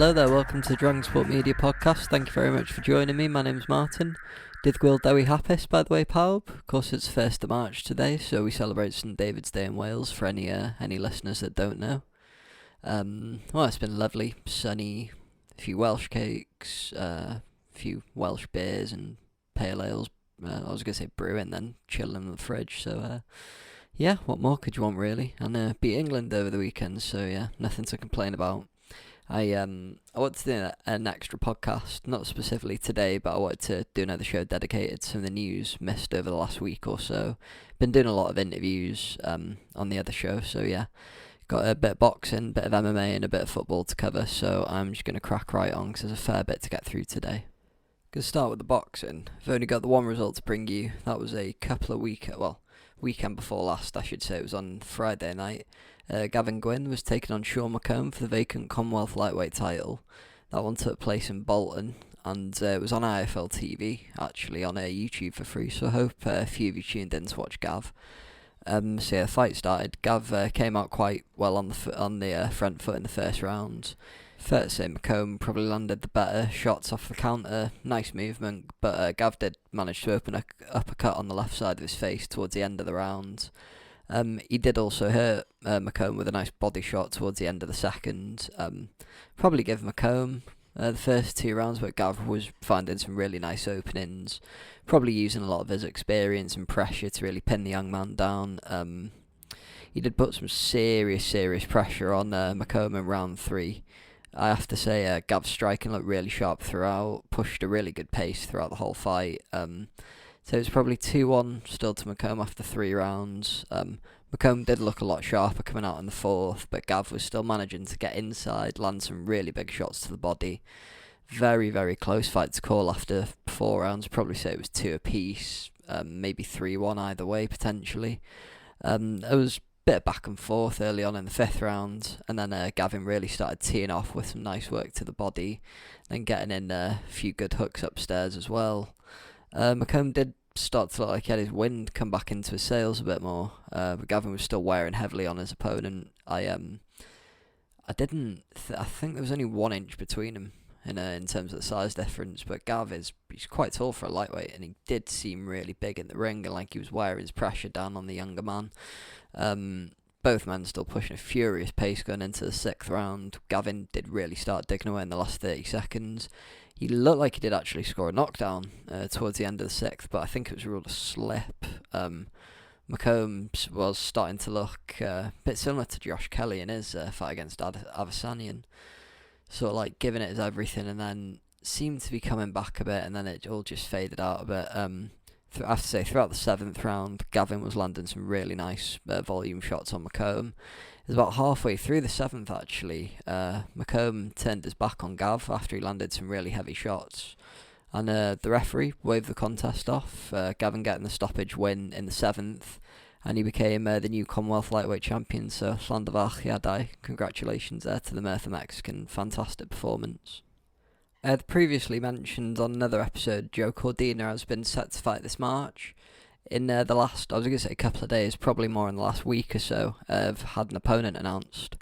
Hello there, welcome to Dragon Sport Media Podcast. Thank you very much for joining me. My name's Martin. Dydd Gwyl Dewi Hapus, by the way, pawb. Of course, it's 1st of March today, so we celebrate St David's Day in Wales for any listeners that don't know. Well, it's been lovely, sunny, a few Welsh cakes, a few Welsh beers and pale ales. I was going to say brewing then, chilling in the fridge, so yeah, what more could you want really? And beat England over the weekend, so yeah, nothing to complain about. I wanted to do an extra podcast, not specifically today, but I wanted to do another show dedicated to some of the news missed over the last week or so. Been doing a lot of interviews on the other show, so yeah, got a bit of boxing, bit of MMA and a bit of football to cover, so I'm just going to crack right on because there's a fair bit to get through today. Going to start with the boxing. I've only got the one result to bring you. That was a couple of weekend before last, I should say. It was on Friday night. Gavin Gwynne was taking on Mccomb for the vacant Commonwealth lightweight title. That one took place in Bolton, and it was on IFL TV, actually, on YouTube for free, so I hope a few of you tuned in to watch Gav. So yeah, the fight started. Gav came out quite well on the front foot in the first round. Fair to say Mccomb probably landed the better shots off the counter, nice movement, but Gav did manage to open a uppercut on the left side of his face towards the end of the round. He did also hurt Mccomb with a nice body shot towards the end of the second. Probably give Mccomb the first two rounds, but Gav was finding some really nice openings, probably using a lot of his experience and pressure to really pin the young man down. He did put some serious pressure on Mccomb in round 3. I have to say, Gav's striking looked really sharp throughout, pushed a really good pace throughout the whole fight. So it was probably 2-1 still to Mccomb after 3 rounds. Mccomb did look a lot sharper coming out in the 4th, but Gav was still managing to get inside, land some really big shots to the body. Very, very close fight to call after 4 rounds. Probably say it was 2 apiece, maybe 3-1 either way potentially. It was bit of back and forth early on in the 5th round, and then Gavin really started teeing off with some nice work to the body, then getting in a few good hooks upstairs as well. Mccomb did start to look like he had his wind come back into his sails a bit more, but Gavin was still wearing heavily on his opponent. I think there was only 1 inch between them in terms of the size difference, but Gav he's quite tall for a lightweight, and he did seem really big in the ring and like he was wearing his pressure down on the younger man. Both men still pushing a furious pace going into the 6th round. Gavin did really start digging away in the last 30 seconds. He looked like he did actually score a knockdown towards the end of the 6th, but I think it was ruled a slip. Mccomb was starting to look a bit similar to Josh Kelly in his fight against Avasanian. Sort of like giving it his everything, and then seemed to be coming back a bit, and then it all just faded out a bit. I have to say, throughout the 7th round, Gavin was landing some really nice volume shots on Mccomb. It was about halfway through the 7th, actually. Mccomb turned his back on Gav after he landed some really heavy shots. And the referee waved the contest off, Gavin getting the stoppage win in the 7th. And he became the new Commonwealth lightweight champion, so Llandafach Iadai. Congratulations there to the Merthyr Mexican. Fantastic performance. The previously mentioned on another episode, Joe Cordina has been set to fight this March. In the last, I was going to say a couple of days, probably more in the last week or so, have had an opponent announced.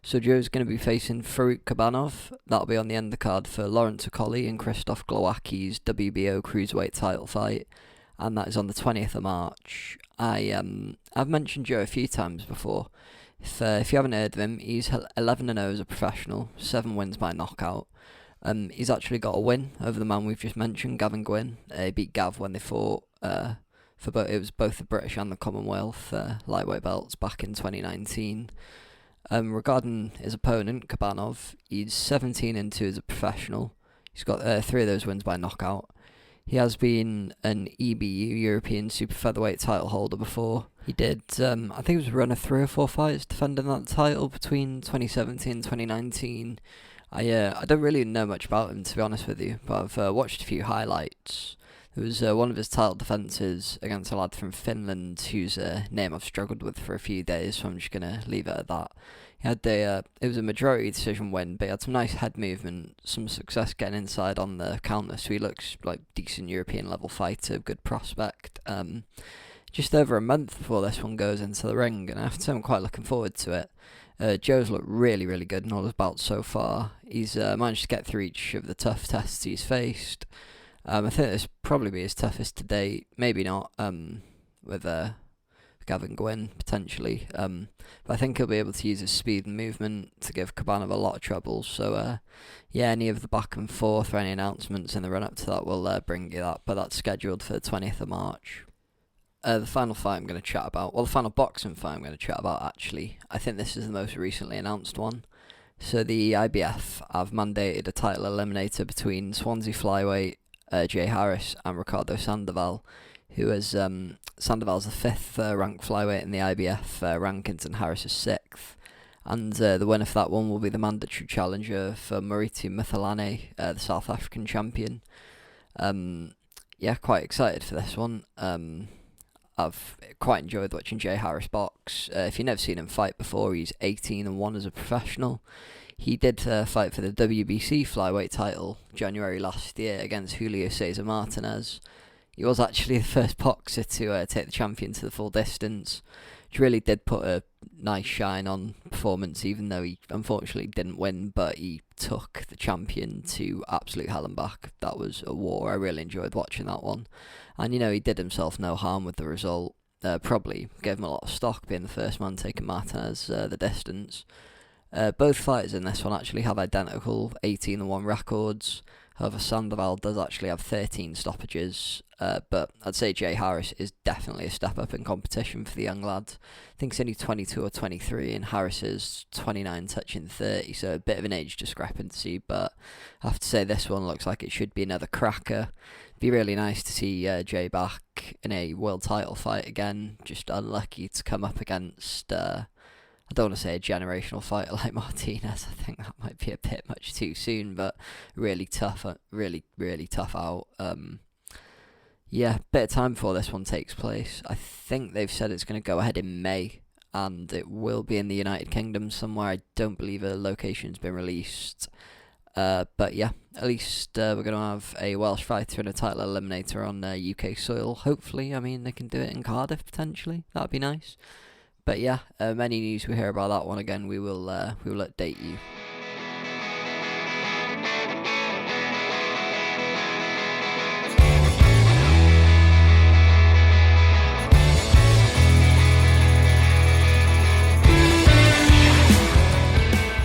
So Joe's going to be facing Farouk Kabanov. That'll be on the undercard for Lawrence Okolie and Krzysztof Glowaki's WBO cruiserweight title fight, and that is on the 20th of March. I've mentioned Joe a few times before. If you haven't heard of him, he's 11-0 as a professional, 7 wins by knockout. He's actually got a win over the man we've just mentioned, Gavin Gwynne. He beat Gav when they fought it was both the British and the Commonwealth lightweight belts back in 2019. Regarding his opponent, Kabanov, he's 17-2 as a professional. He's got 3 of those wins by knockout. He has been an EBU European Super Featherweight title holder before. He did, I think it was a run of 3 or 4 fights defending that title between 2017 and 2019. I don't really know much about him, to be honest with you, but I've watched a few highlights. There was one of his title defences against a lad from Finland whose name I've struggled with for a few days, so I'm just going to leave it at that. He had it was a majority decision win, but he had some nice head movement, some success getting inside on the counter, so he looks like decent European level fighter, good prospect. just over a month before this one goes into the ring, and I have to say I'm quite looking forward to it. Joe's looked really, really good in all his bouts so far. He's managed to get through each of the tough tests he's faced. I think this will probably be his toughest to date. Maybe not with Gavin Gwynne, potentially. But I think he'll be able to use his speed and movement to give Kabanov a lot of trouble. So, any of the back and forth or any announcements in the run-up to that will bring you that. But that's scheduled for the 20th of March. The final fight I'm going to chat about, the final boxing fight I'm going to chat about, actually, I think this is the most recently announced one. So the IBF have mandated a title eliminator between Swansea flyweight Jay Harris and Ricardo Sandoval, who is Sandoval's the 5th ranked flyweight in the IBF rankings and Harris is 6th. And the winner for that one will be the mandatory challenger for Mariti Muthalane, the South African champion. Quite excited for this one. I've quite enjoyed watching Jay Harris box. If you've never seen him fight before, he's 18-1 as a professional. He did fight for the WBC flyweight title January last year against Julio Cesar Martinez. He was actually the first boxer to take the champion to the full distance, which really did put a nice shine on performance, even though he unfortunately didn't win, but he took the champion to absolute hell and back. That was a war. I really enjoyed watching that one. And, he did himself no harm with the result. Probably gave him a lot of stock being the first man taking Martinez the distance. Both fighters in this one actually have identical 18-1 records. However, Sandoval does actually have 13 stoppages, but I'd say Jay Harris is definitely a step up in competition for the young lad. I think he's only 22 or 23, and Harris is 29 touching 30, so a bit of an age discrepancy, but I have to say this one looks like it should be another cracker. Be really nice to see Jay back in a world title fight again. Just unlucky to come up against I don't want to say a generational fighter like Martinez. I think that might be a bit much too soon, but really tough, really tough out. Bit of time before this one takes place. I think they've said it's going to go ahead in May, and it will be in the United Kingdom somewhere. I don't believe a location's been released. At least we're going to have a Welsh fighter and a title eliminator on UK soil. Hopefully, they can do it in Cardiff potentially. That'd be nice. But any news we hear about that one again, we will update you.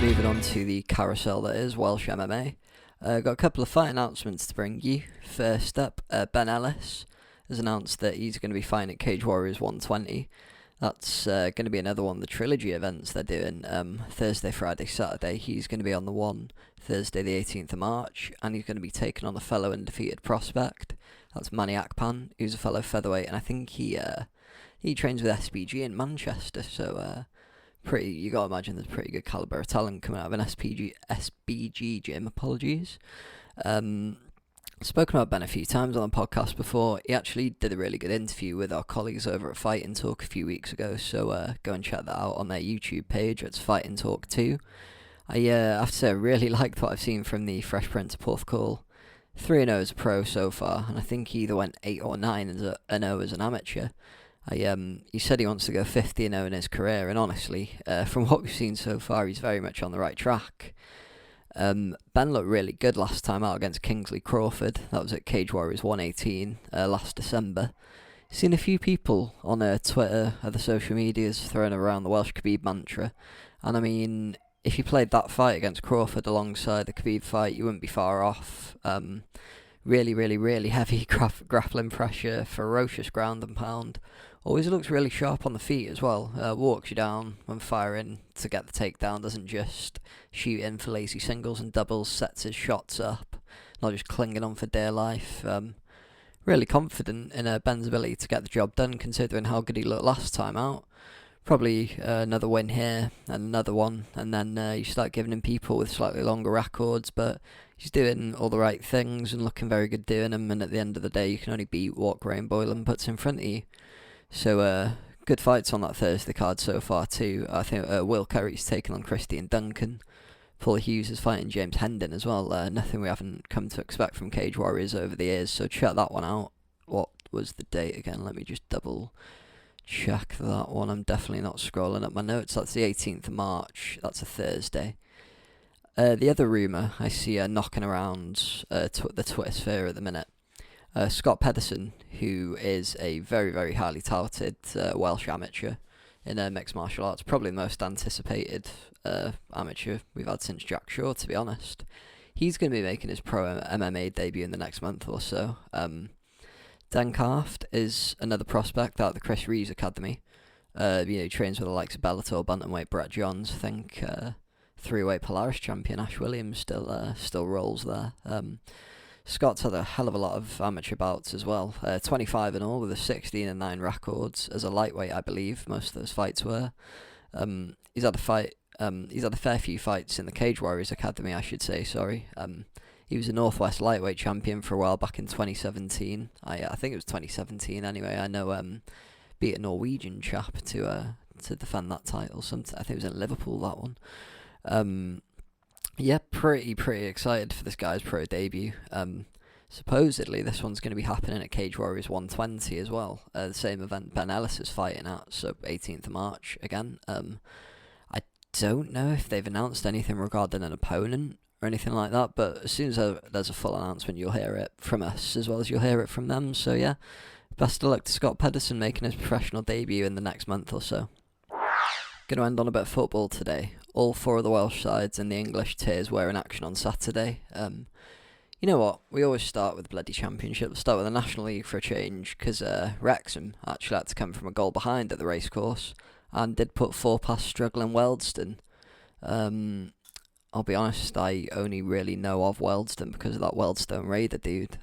Moving on to the carousel that is Welsh MMA. Got a couple of fight announcements to bring you. First up, Benellis has announced that he's going to be fighting at Cage Warriors 120. That's going to be another one of the trilogy events they're doing. Thursday, Friday, Saturday. He's going to be on the one Thursday the 18th of March, and he's going to be taking on a fellow undefeated prospect. That's Manny Akpan, who's a fellow featherweight, and I think he trains with SBG in Manchester. So you got to imagine there's a pretty good caliber of talent coming out of an SBG gym. Apologies. Spoken about Ben a few times on the podcast before. He actually did a really good interview with our colleagues over at Fighting Talk a few weeks ago, so go and check that out on their YouTube page. It's Fighting Talk 2. I have to say I really liked what I've seen from the Fresh Prince of Porthcawl. 3-0 as a pro so far, and I think he either went 8 or 9 as a 0 as an amateur. He said he wants to go 50-0 in his career, and honestly, from what we've seen so far, he's very much on the right track. Ben looked really good last time out against Kingsley Crawford. That was at Cage Warriors 118 last December. Seen a few people on Twitter, other social medias, throwing around the Welsh Khabib mantra. And if you played that fight against Crawford alongside the Khabib fight, you wouldn't be far off. Really heavy grappling pressure, ferocious ground and pound. Always looks really sharp on the feet as well. Walks you down when firing to get the takedown. Doesn't just shoot in for lazy singles and doubles. Sets his shots up. Not just clinging on for dear life. Really confident in Ben's ability to get the job done, considering how good he looked last time out. Probably another win here and another one, and then you start giving him people with slightly longer records, but he's doing all the right things and looking very good doing them, and at the end of the day you can only beat what Graham Boylan puts in front of you. So good fights on that Thursday card so far too. I think Will Curry's taken on Christian Duncan. Paul Hughes is fighting James Hendon as well. Nothing we haven't come to expect from Cage Warriors over the years, so check that one out. What was the date again? Let me just double check that one. I'm definitely not scrolling up my notes. That's the 18th of March. That's a Thursday. The other rumour I see knocking around the Twitter sphere at the minute, Scott Peterson, who is a very, very highly touted Welsh amateur in mixed martial arts, probably the most anticipated amateur we've had since Jack Shaw, to be honest. He's going to be making his pro MMA debut in the next month or so. Dan Carft is another prospect out of the Chris Reeves Academy. He trains with the likes of Bellator, bantamweight Brett Johns. I think three-weight Polaris champion Ash Williams still rolls there. Scott's had a hell of a lot of amateur bouts as well. 25 in all, with a 16-9 records as a lightweight, I believe most of those fights were. He's had a fair few fights in the Cage Warriors Academy, I should say. Sorry. He was a Northwest lightweight champion for a while back in 2017. I think it was 2017 anyway. I know beat a Norwegian chap to defend that title. I think it was in Liverpool, that one. Yeah, pretty excited for this guy's pro debut. Supposedly this one's going to be happening at Cage Warriors 120 as well. The same event Benellis is fighting at, so 18th of March again. I don't know if they've announced anything regarding an opponent or anything like that, but as soon as there's a full announcement, you'll hear it from us as well as you'll hear it from them. So yeah, best of luck to Scott Pedersen making his professional debut in the next month or so. Going to end on a bit of football today. All four of the Welsh sides in the English tiers were in action on Saturday. You know what? We always start with the bloody championship. We'll start with the National League for a change, because Wrexham actually had to come from a goal behind at the racecourse and did put 4 past struggling Wealdstone. I'll be honest, I only really know of Wealdstone because of that Wealdstone Raider dude.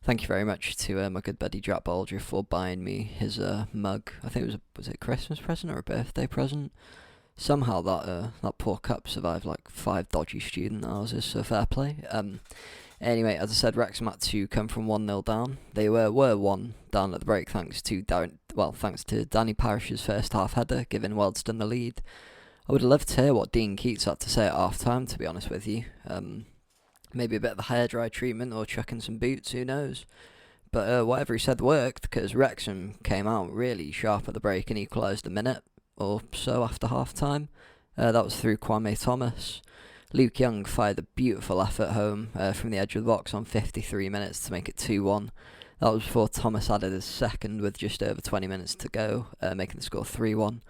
Thank you very much to my good buddy Jack Bolger for buying me his mug. I think it was it a Christmas present or a birthday present? Somehow that poor cup survived like 5 dodgy student houses, so fair play. Anyway, as I said, Wrexham had to come from 1-0 down. They were 1 down at the break thanks to Danny Parrish's first half header, giving Wealdstone the lead. I would have loved to hear what Dean Keats had to say at half time, to be honest with you. Maybe a bit of the hairdryer treatment or chucking some boots, who knows. But whatever he said worked, because Wrexham came out really sharp at the break and equalised a minute or so after half time. That was through Kwame Thomas. Luke Young fired a beautiful effort home from the edge of the box on 53 minutes to make it 2-1. That was before Thomas added his second with just over 20 minutes to go, making the score 3-1.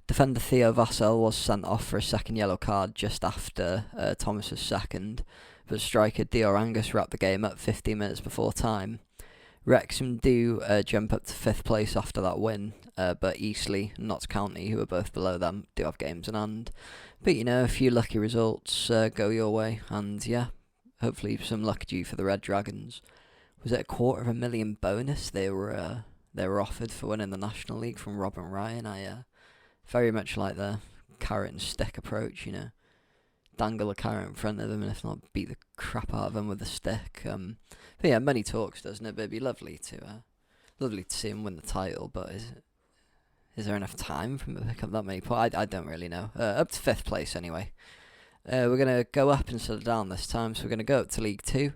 Defender Theo Vassell was sent off for a second yellow card just after Thomas's second, but striker Dior Angus wrapped the game up 15 minutes before time. Wrexham do jump up to 5th place after that win, but Eastleigh and Notts County, who are both below them, do have games in hand. But you know, a few lucky results go your way, and yeah, hopefully some luck due for the Red Dragons. Was it a $250,000 bonus they were offered for winning the National League from Rob and Ryan? I very much like the carrot and stick approach, you know. Dangle a carrot in front of them, and if not, beat the crap out of them with a stick. But yeah, money talks, doesn't it? But it'd be lovely to see him win the title. But is there enough time for him to pick up that many points? I don't really know. Up to 5th place anyway. We're gonna go up instead of down this time, so we're gonna go up to League 2.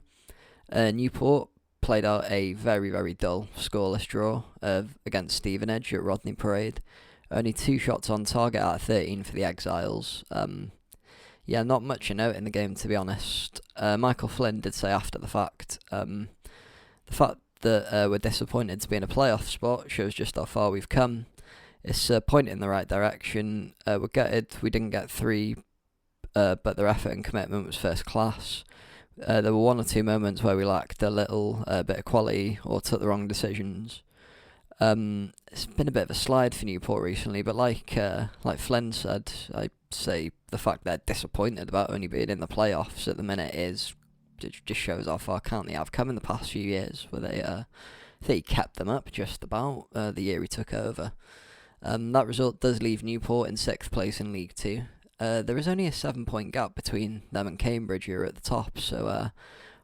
Newport played out a very, very dull scoreless draw against Stevenage at Rodney Parade. Only 2 shots on target out of 13 for the Exiles. Yeah, not much a note in the game, to be honest. Michael Flynn did say after the fact that we're disappointed to be in a playoff spot shows just how far we've come. It's pointing in the right direction. We're gutted we didn't get 3, but their effort and commitment was first class. There were 1 or 2 moments where we lacked a little bit of quality or took the wrong decisions. It's been a bit of a slide for Newport recently, but like Flynn said, I'd say the fact they're disappointed about only being in the playoffs at the minute just shows how far County have come in the past few years, where they kept them up just about the year he took over. That result does leave Newport in 6th place in League 2. There is only a 7-point gap between them and Cambridge, who are at the top, so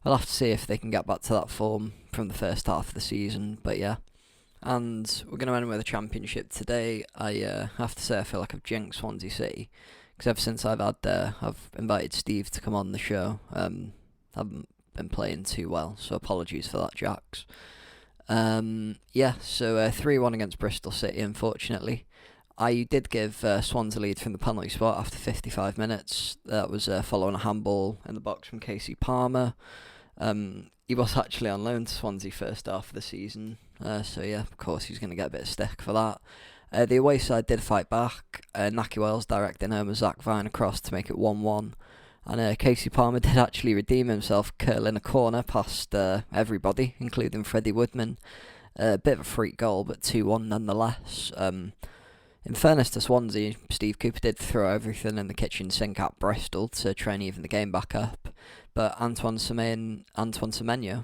I'll have to see if they can get back to that form from the first half of the season, but yeah. And we're going to end with a championship today. I have to say I feel like I've jinxed Swansea City, because ever since I've invited Steve to come on the show, haven't been playing too well, so apologies for that, Jax. So 3-1 against Bristol City, unfortunately. I did give Swans a lead from the penalty spot after 55 minutes. That was following a handball in the box from Casey Palmer. He was actually on loan to Swansea first half of the season, so yeah, of course he's going to get a bit of stick for that. The away side did fight back. Nahki Wells directing home a Zach Vine across to make it 1-1. And Casey Palmer did actually redeem himself, curling a corner past everybody, including Freddie Woodman. A bit of a freak goal, but 2-1 nonetheless. In fairness to Swansea, Steve Cooper did throw everything in the kitchen sink at Bristol to try and even the game back up. But Antoine Semenyo,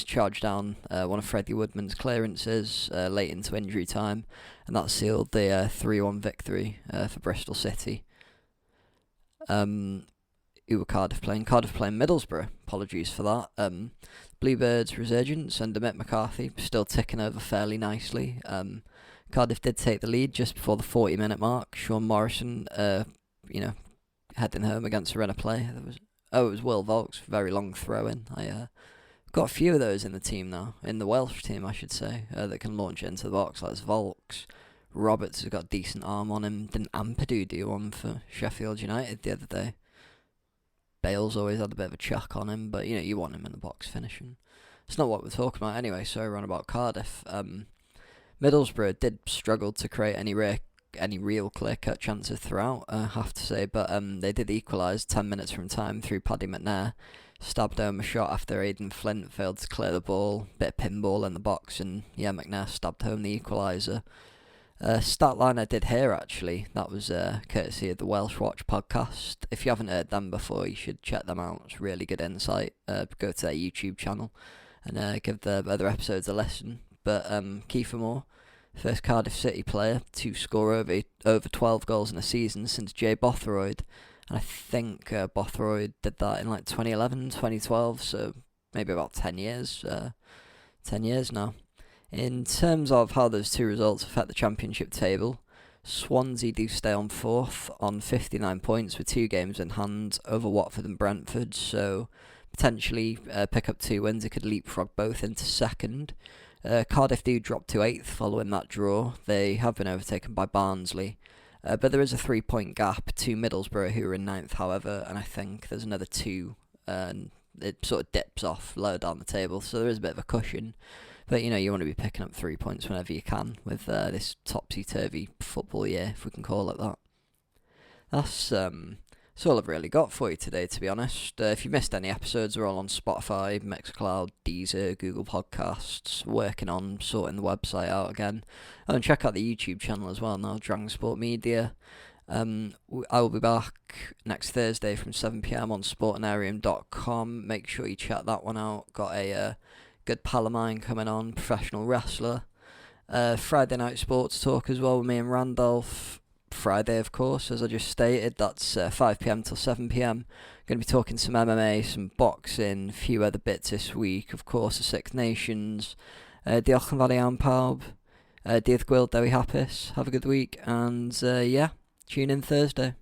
charged down one of Freddie Woodman's clearances late into injury time, and that sealed the 3-1 victory for Bristol City. Who were Cardiff playing? Cardiff playing Middlesbrough. Apologies for that. Bluebirds' resurgence under Mick McCarthy still ticking over fairly nicely. Cardiff did take the lead just before the 40-minute mark. Sean Morrison, heading home against a run of play. It was Will Volk's very long throw-in. I got a few of those in the team now, in the Welsh team, I should say, that can launch it into the box. Like Volks. Roberts has got a decent arm on him. Didn't Ampadu do one for Sheffield United the other day? Bale's always had a bit of a chuck on him, but you want him in the box finishing. It's not what we're talking about anyway, so we're on about Cardiff. Middlesbrough did struggle to create any real clear-cut chances throughout, I have to say, but they did equalise 10 minutes from time through Paddy McNair. Stabbed home a shot after Aidan Flint failed to clear the ball. Bit of pinball in the box, and McNair stabbed home the equaliser. Stat line I did hear, actually. That was courtesy of the Welsh Watch podcast. If you haven't heard them before, you should check them out. It's really good insight. Go to their YouTube channel and give the other episodes a listen. But Kiefer Moore, first Cardiff City player to score over 12 goals in a season since Jay Bothroyd. And I think Bothroyd did that in like 2011, 2012, so maybe about 10 years. 10 years now. In terms of how those two results affect the championship table, Swansea do stay on 4th on 59 points with 2 games in hand over Watford and Brentford, so potentially pick up 2 wins. It could leapfrog both into 2nd. Cardiff do drop to 8th following that draw. They have been overtaken by Barnsley, but there is a 3-point gap to Middlesbrough, who are in 9th, however, and I think there's another 2, and it sort of dips off lower down the table, so there is a bit of a cushion. But, you want to be picking up 3 points whenever you can with this topsy-turvy football year, if we can call it that. That's all I've really got for you today, to be honest. If you missed any episodes, they're all on Spotify, Mixcloud, Deezer, Google Podcasts. Working on sorting the website out again. And check out the YouTube channel as well now, Dragon Sport Media. I will be back next Thursday from 7pm on sportanarium.com. Make sure you check that one out. Got a good pal of mine coming on, professional wrestler. Friday night sports talk as well with me and Randolph. Friday, of course, as I just stated, that's 5pm till 7pm. Going to be talking some MMA, some boxing, a few other bits this week. Of course, the Six Nations. Diolch yn fawr iawn pawb. Dydd Gwyl, Dewi hapus. Have a good week, and tune in Thursday.